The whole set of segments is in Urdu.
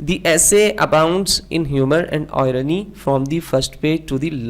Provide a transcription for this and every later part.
The essay abounds in humor and irony from the first page to the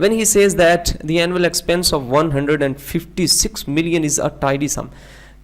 When he says that the annual expense of 156 million is a tidy sum,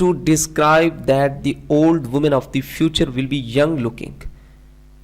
to describe that the old women of the future will be young looking।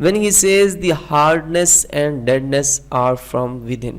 When he says the hardness and deadness are from within,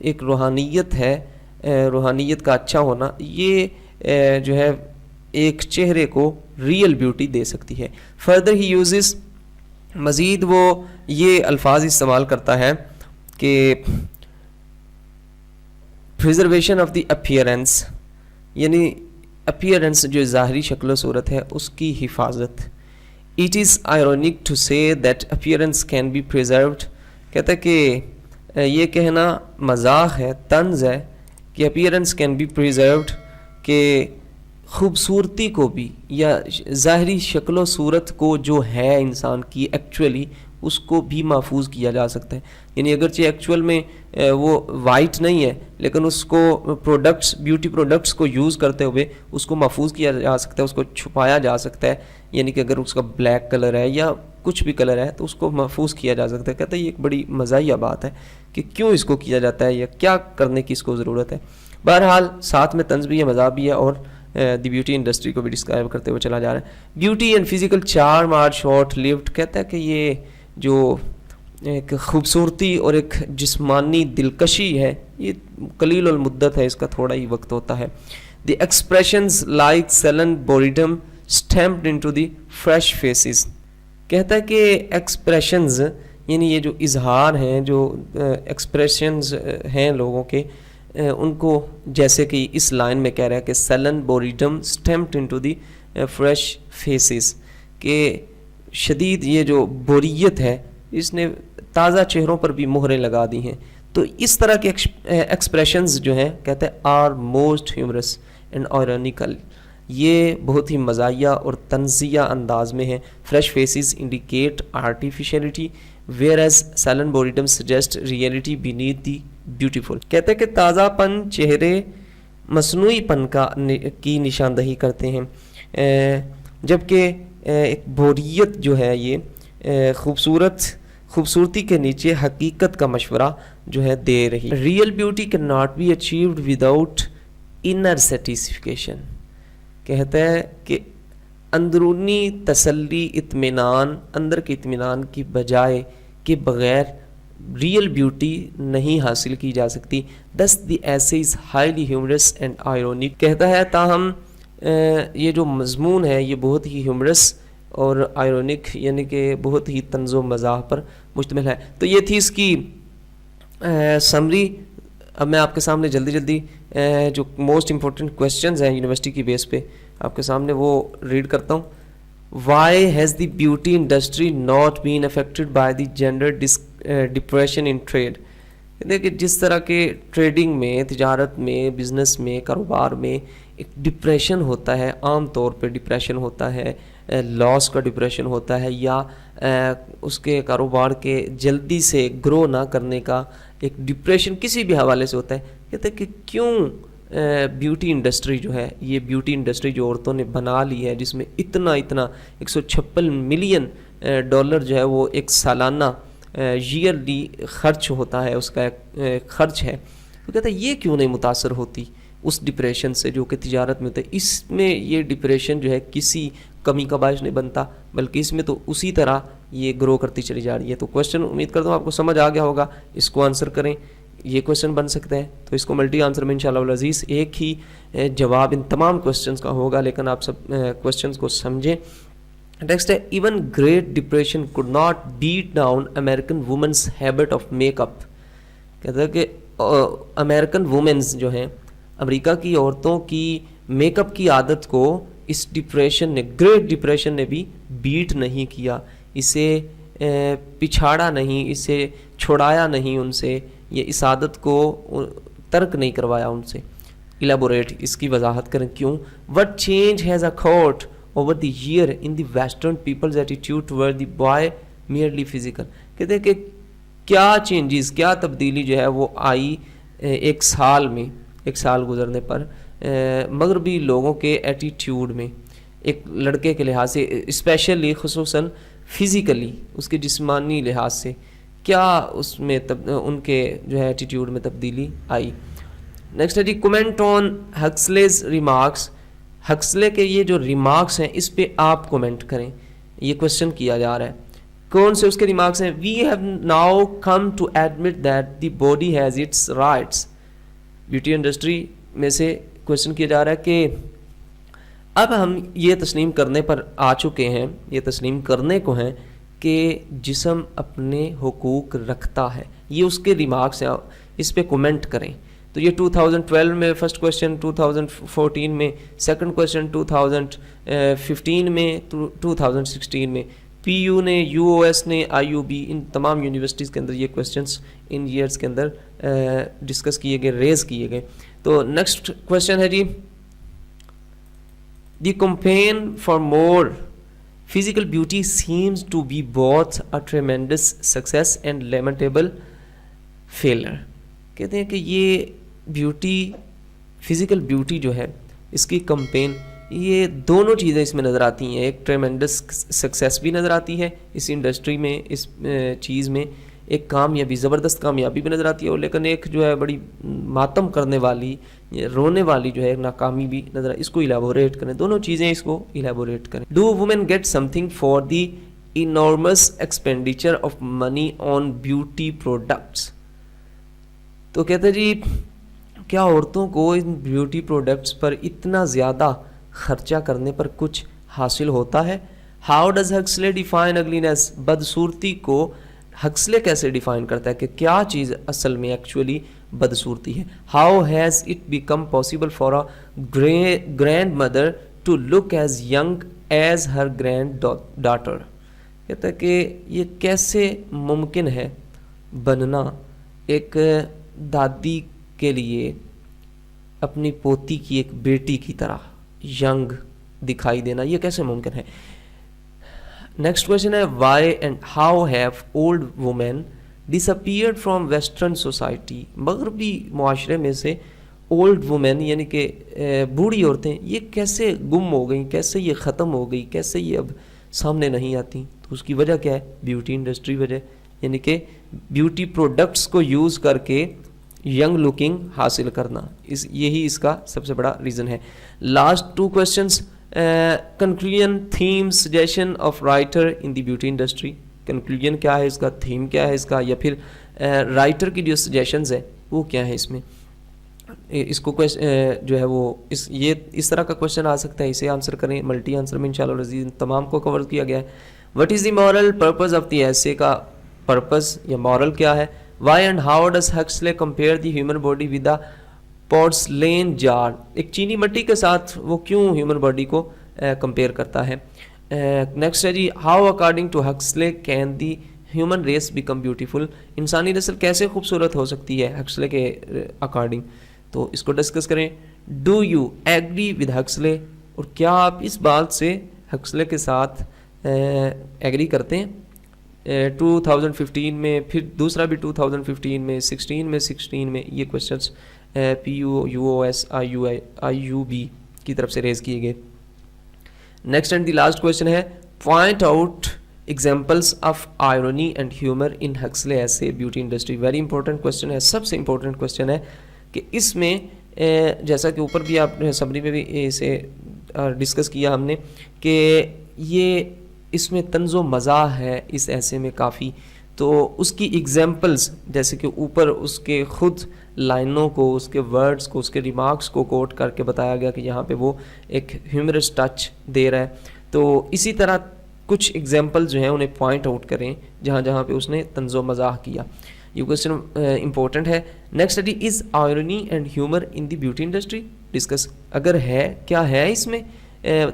ایک روحانیت ہے، روحانیت کا اچھا ہونا، یہ جو ہے ایک چہرے کو ریئل بیوٹی دے سکتی ہے. فردر ہی یوزز، مزید وہ یہ الفاظ استعمال کرتا ہے کہ پریزرویشن آف دی اپیئرنس، یعنی اپیئرنس جو ظاہری شکل و صورت ہے اس کی حفاظت. اٹ از آئرونک ٹو سے دیٹ اپیئرنس کین بی پریزروڈ، کہتا ہے کہ یہ کہنا مذاق ہے، طنز ہے کہ اپیئرنس کین بی پریزروڈ، کہ خوبصورتی کو بھی یا ظاہری شکل و صورت کو جو ہے انسان کی ایکچولی اس کو بھی محفوظ کیا جا سکتا ہے. یعنی اگرچہ ایکچول میں وہ وائٹ نہیں ہے لیکن اس کو پروڈکٹس، بیوٹی پروڈکٹس کو یوز کرتے ہوئے اس کو محفوظ کیا جا سکتا ہے، اس کو چھپایا جا سکتا ہے. یعنی کہ اگر اس کا بلیک کلر ہے یا کچھ بھی کلر ہے تو اس کو محفوظ کیا جا سکتا ہے. کہتا ہے یہ ایک بڑی مزاحیہ بات ہے کہ کیوں اس کو کیا جاتا ہے یا کیا کرنے کی اس کو ضرورت ہے. بہرحال ساتھ میں طنز بھی ہے، مذاق بھی ہے، اور دی بیوٹی انڈسٹری کو بھی ڈسکرائب کرتے ہوئے چلا جا رہا ہے. Beauty and physical charm are short lived, کہتا ہے کہ یہ جو ایک خوبصورتی اور ایک جسمانی دلکشی ہے یہ قلیل المدت ہے، اس کا تھوڑا ہی وقت ہوتا ہے. The expressions like sullen boredom stamped into the fresh faces, کہتا ہے کہ ایکسپریشنز یعنی یہ جو اظہار ہیں، جو ایکسپریشنز ہیں لوگوں کے، ان کو جیسے کہ اس لائن میں کہہ رہا ہے کہ sullen boredom stamped into the fresh faces, کہ شدید یہ جو بوریت ہے اس نے تازہ چہروں پر بھی مہریں لگا دی ہیں. تو اس طرح کے ایکسپریشنز جو ہیں کہتے ہیں are most humorous and ironical, یہ بہت ہی مزاحیہ اور طنزیہ انداز میں ہیں. Fresh faces indicate artificiality whereas sullen boredom suggest reality beneath the beautiful. کہتے ہیں کہ تازہ پن چہرے مصنوعی پن کی نشاندہی کرتے ہیں، جبکہ ایک بوریت جو ہے یہ خوبصورتی کے نیچے حقیقت کا مشورہ جو ہے دے رہی. Real beauty cannot be achieved without inner satisfaction, کہتا ہے کہ اندرونی تسلی، اطمینان، اندر کے اطمینان کی بجائے کے بغیر ریئل بیوٹی نہیں حاصل کی جا سکتی. thus the essay is highly humorous and ironic، کہتا ہے تاہم یہ جو مضمون ہے یہ بہت ہی ہیومرس اور آئرونک یعنی کہ بہت ہی طنز و مزاح پر مشتمل ہے. تو یہ تھی اس کی سمری. اب میں آپ کے سامنے جلدی جو موسٹ امپورٹنٹ کویسچنز ہیں یونیورسٹی کی بیس پہ آپ کے سامنے وہ ریڈ کرتا ہوں. Why has the beauty industry not been affected by the gender depression in trade. دیکھیں جس طرح کے ٹریڈنگ میں، تجارت میں، بزنس میں، کاروبار میں ایک ڈپریشن ہوتا ہے، عام طور پہ ڈپریشن ہوتا ہے، لاس کا ڈپریشن ہوتا ہے، یا اس کے کاروبار کے جلدی سے گرو نہ کرنے کا ایک ڈپریشن کسی بھی حوالے سے ہوتا ہے. کہتے ہیں کہ کیوں بیوٹی انڈسٹری جو ہے، یہ بیوٹی انڈسٹری جو عورتوں نے بنا لی ہے جس میں اتنا 156 ملین ڈالر جو ہے وہ ایک سالانہ ایئرلی خرچ ہوتا ہے، اس کا ایک خرچ ہے، تو کہتا ہے یہ کیوں نہیں متاثر ہوتی اس ڈپریشن سے جو کہ تجارت میں ہوتا ہے. اس میں یہ ڈپریشن جو ہے کسی کمی کا باعث نہیں بنتا بلکہ اس میں تو اسی طرح یہ گرو کرتی چلی جا رہی ہے. تو کویسچن امید کرتا ہوں آپ کو سمجھ آ گیا ہوگا، اس کو آنسر کریں. یہ کویسچن بن سکتے ہیں تو اس کو ملٹی آنسر میں انشاءاللہ العزیز ایک ہی جواب ان تمام کویسچنز کا ہوگا، لیکن آپ سب کویسچنز کو سمجھیں. نیکسٹ ہے even great depression could not beat down American women's habit of makeup. کہتا ہے کہ امریکن وومنز جو ہیں، امریکہ کی عورتوں کی میک اپ کی عادت کو اس ڈپریشن نے، گریٹ ڈپریشن نے بھی بیٹ نہیں کیا، اسے پچھاڑا نہیں، اسے چھڑایا نہیں ان سے، یہ اس عادت کو ترک نہیں کروایا ان سے. الیبوریٹ، اس کی وضاحت کریں کیوں. what change has occurred over the year in the western people's attitude toward the boy merely physical. کہتے ہیں کہ کیا چینجز، کیا تبدیلی جو ہے وہ آئی ایک سال گزرنے پر مغربی لوگوں کے ایٹیٹیوڈ میں، ایک لڑکے کے لحاظ سے اسپیشلی خصوصاً فزیکلی، اس کے جسمانی لحاظ سے کیا اس میں ان کے جو ہے ایٹیٹیوڈ میں تبدیلی آئی. نیکسٹ ہے جی کومنٹ آن ہکسلیز ریمارکس. ہکسلے کے یہ جو ریمارکس ہیں اس پہ آپ کومنٹ کریں، یہ کویسچن کیا جا رہا ہے. کون سے اس کے ریمارکس ہیں؟ We have now come to admit that the body has its rights. Beauty industry میں سے کوشچن کیا جا رہا ہے کہ اب ہم یہ تسلیم کرنے پر آ چکے ہیں، یہ تسلیم کرنے کو ہیں کہ جسم اپنے حقوق رکھتا ہے. یہ اس کے ریمارکس ہیں، اس پہ کومنٹ کریں. تو یہ 2012 میں فرسٹ کویشچن، 2014 میں سیکنڈ کویشچن، 2015 میں، 2016 میں. پی یو نے، یو او ایس نے، آئی یو بی، ان تمام یونیورسٹیز کے اندر یہ کویشچنس ان ایئرس کے اندر ڈسکس کیے گئے، ریز کیے گئے. تو نیکسٹ کویشچن ہے جی، the campaign for more physical beauty seems to be both a tremendous success and lamentable failure. کہتے ہیں کہ یہ بیوٹی، فزیکل بیوٹی جو ہے، اس کی کمپین، یہ دونوں چیزیں اس میں نظر آتی ہیں. ایک ٹریمینڈس سکسیس بھی نظر آتی ہے اس انڈسٹری میں، اس چیز میں ایک کامیابی، زبردست کامیابی بھی نظر آتی ہے، اور لیکن ایک جو ہے بڑی ماتم کرنے والی، رونے والی جو ہے ناکامی بھی نظر آتی ہے. اس کو ایلیبوریٹ کریں، دونوں چیزیں اس کو ایلیبوریٹ کریں. Do women get something for the enormous expenditure of money on beauty products. تو کہتے ہیں جی کیا عورتوں کو ان بیوٹی پروڈکٹس پر اتنا زیادہ خرچہ کرنے پر کچھ حاصل ہوتا ہے؟ How does Huxley define ugliness. بدصورتی کو ہکسلے کیسے ڈیفائن کرتا ہے کہ کیا چیز اصل میں ایکچولی بدصورتی ہے؟ How has it become possible for a grandmother to look as young as her granddaughter. کہتا ہے کہ یہ کیسے ممکن ہے بننا ایک دادی کے لیے اپنی پوتی کی ایک بیٹی کی طرح ینگ دکھائی دینا، یہ کیسے ممکن ہے؟ نیکسٹ کویشچن ہے، why and how have old women disappeared from western society. مغربی معاشرے میں سے اولڈ وومین یعنی کہ بوڑھی عورتیں یہ کیسے گم ہو گئیں، کیسے یہ ختم ہو گئی، کیسے یہ اب سامنے نہیں آتی؟ تو اس کی وجہ کیا ہے؟ بیوٹی انڈسٹری وجہ، یعنی کہ بیوٹی پروڈکٹس کو یوز کر کے ینگ لکنگ حاصل کرنا، یہی اس کا سب سے بڑا ریزن ہے. Last two questions, conclusion, theme, suggestion of writer in the beauty industry. Conclusion کیا ہے اس کا، تھیم کیا ہے اس کا، یا پھر رائٹر کی جو سجیشنز ہیں وہ کیا ہے اس میں. اس کو جو ہے وہ یہ اس طرح کا کویشچن آ سکتا ہے، اسے آنسر کریں. ملٹی آنسر میں انشاءاللہ العزیز تمام کو کور کیا گیا ہے. What is the moral purpose of the essay کا پرپز یا مورل کیا ہے؟ Why and how does Huxley compare the human body with the porcelain jar. ایک چینی مٹی کے ساتھ وہ کیوں ہیومن باڈی کو کمپیئر کرتا ہے؟ نیکسٹ ہے جی، how according to Huxley can the human race become beautiful. انسانی نسل کیسے خوبصورت ہو سکتی ہے ہکسلے کے اکارڈنگ؟ تو اس کو ڈسکس کریں. Do you agree with Huxley, اور کیا آپ اس بات سے ہکسلے کے ساتھ ایگری کرتے ہیں؟ 2015 میں، پھر دوسرا بھی 2015 میں، 16 میں یہ questions P U, U O S, I U B کی طرف سے ریز کیے گئے. Next and the last question ہے، point out examples of irony and humour in Huxley essay beauty industry. Very important question ہے، سب سے امپورٹنٹ کویشچن ہے کہ اس میں جیسا کہ اوپر بھی آپ نے سمری میں بھی اسے ڈسکس کیا ہم نے کہ یہ اس میں طنز و مزاح ہے اس ایسے میں کافی. تو اس کی ایگزامپلز جیسے کہ اوپر اس کے خود لائنوں کو، اس کے ورڈز کو، اس کے ریمارکس کو کوٹ کر کے بتایا گیا کہ یہاں پہ وہ ایک ہیومرس ٹچ دے رہا ہے. تو اسی طرح کچھ ایگزامپل جو ہیں انہیں پوائنٹ آؤٹ کریں جہاں جہاں پہ اس نے طنز و مزاح کیا. یہ کویشچن امپورٹنٹ ہے. نیکسٹ ہے، is irony and humour in the beauty industry discuss. اگر ہے، کیا ہے اس میں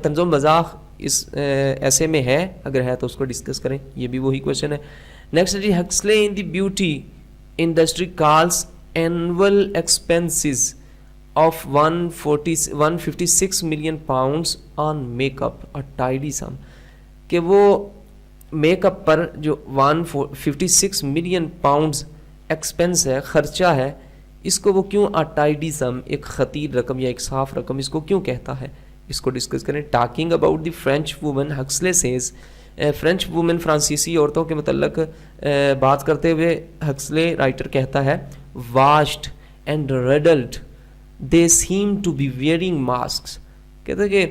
طنز و مزاح اس ایسے میں ہے؟ اگر ہے تو اس کو ڈسکس کریں. یہ بھی وہی کویشچن ہے. نیکسٹ ہے جی، Huxley in the beauty industry calls annual expenses of 156 million pounds on make up a tidy sum. کہ وہ میک اپ پر جو 156 ملین پاؤنڈز ایکسپینس ہے، خرچہ ہے، اس کو وہ کیوں اے ٹائڈی سم، ایک خطیر رقم یا ایک صاف رقم، اس کو کیوں کہتا ہے؟ اس کو ڈسکس کریں. Talking about the French women, Huxley says, French women فرانسیسی عورتوں کے متعلق بات کرتے ہوئے ہکسلے رائٹر کہتا ہے، washed and raddled they seem to be wearing masks. کہتے ہیں کہ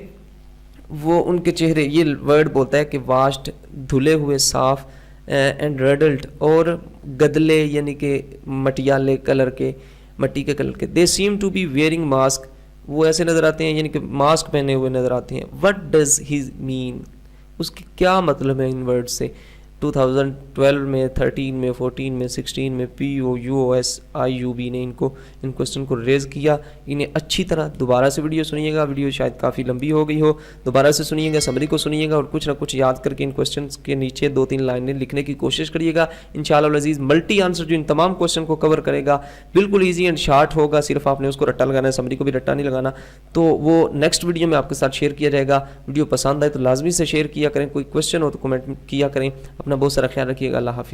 وہ ان کے چہرے، یہ ورڈ بولتا ہے کہ واشڈ، دھلے ہوئے، صاف، اینڈ ریڈلٹ اور گدلے یعنی کہ مٹیالے کلر کے، مٹی کے کلر کے. They seem to be wearing mask, وہ ایسے نظر آتے ہیں یعنی کہ ماسک پہنے ہوئے نظر آتے ہیں. وٹ ڈز ہی مین، اس کی کیا مطلب ہے ان ورڈ سے. 2012 میں 13 میں 14 میں 16 میں POUSIUB نے ان کوسچن کو ریز کیا. انہیں اچھی طرح دوبارہ سے ویڈیو سنیے گا، ویڈیو شاید کافی لمبی ہو گئی ہو، دوبارہ سے سنیے گا، سمری کو سنیے گا اور کچھ نہ کچھ یاد کر کے ان کوسچنس کے نیچے 2-3 لائنیں لکھنے کی کوشش کریے گا. انشاءاللہ العزیز ملٹی آنسر جو ان تمام کوسچن کو کور کرے گا، بالکل ایزی اینڈ شارٹ ہوگا، صرف آپ نے اس کو رٹا لگانا ہے، سمری کو بھی رٹا نہیں لگانا. تو وہ نیکسٹ ویڈیو میں آپ کے ساتھ شیئر کیا جائے گا. ویڈیو پسند آئے تو لازمی سے شیئر کیا کریں، کوئی کوسچن ہو تو کمنٹ کیا کریں. اپنا بہت سارا خیال رکھیے گا. اللہ حافظ.